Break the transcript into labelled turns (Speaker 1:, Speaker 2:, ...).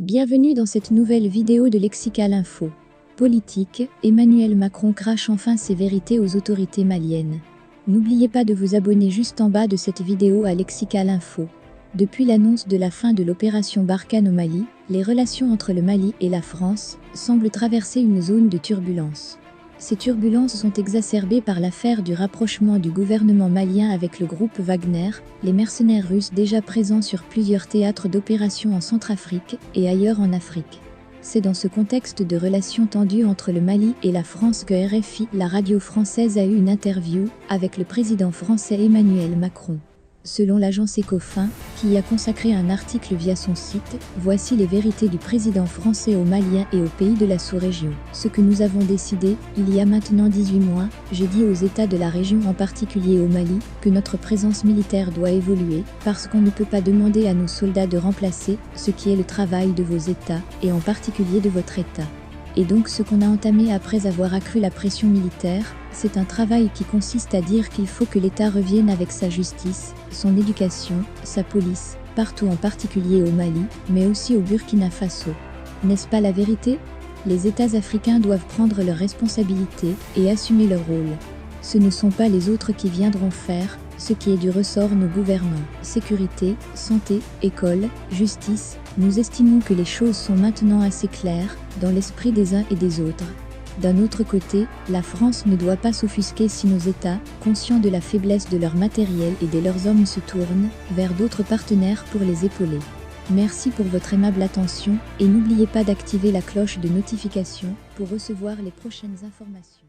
Speaker 1: Bienvenue dans cette nouvelle vidéo de Lexical Info. Politique, Emmanuel Macron crache enfin ses vérités aux autorités maliennes. N'oubliez pas de vous abonner juste en bas de cette vidéo à Lexical Info. Depuis l'annonce de la fin de l'opération Barkhane au Mali, les relations entre le Mali et la France semblent traverser une zone de turbulence. Ces turbulences sont exacerbées par l'affaire du rapprochement du gouvernement malien avec le groupe Wagner, les mercenaires russes déjà présents sur plusieurs théâtres d'opérations en Centrafrique et ailleurs en Afrique. C'est dans ce contexte de relations tendues entre le Mali et la France que RFI, la radio française, a eu une interview avec le président français Emmanuel Macron. Selon l'agence Ecofin, qui y a consacré un article via son site, voici les vérités du président français aux Maliens et aux pays de la sous-région. Ce que nous avons décidé, il y a maintenant 18 mois, j'ai dit aux États de la région, en particulier au Mali, que notre présence militaire doit évoluer, parce qu'on ne peut pas demander à nos soldats de remplacer ce qui est le travail de vos États, et en particulier de votre État. Et donc ce qu'on a entamé après avoir accru la pression militaire, c'est un travail qui consiste à dire qu'il faut que l'État revienne avec sa justice, son éducation, sa police, partout, en particulier au Mali, mais aussi au Burkina Faso. N'est-ce pas la vérité? Les États africains doivent prendre leurs responsabilités et assumer leur rôle. Ce ne sont pas les autres qui viendront faire ce qui est du ressort nos gouvernants. Sécurité, santé, école, justice, nous estimons que les choses sont maintenant assez claires dans l'esprit des uns et des autres. D'un autre côté, la France ne doit pas s'offusquer si nos États, conscients de la faiblesse de leur matériel et de leurs hommes, se tournent vers d'autres partenaires pour les épauler. Merci pour votre aimable attention et n'oubliez pas d'activer la cloche de notification pour recevoir les prochaines informations.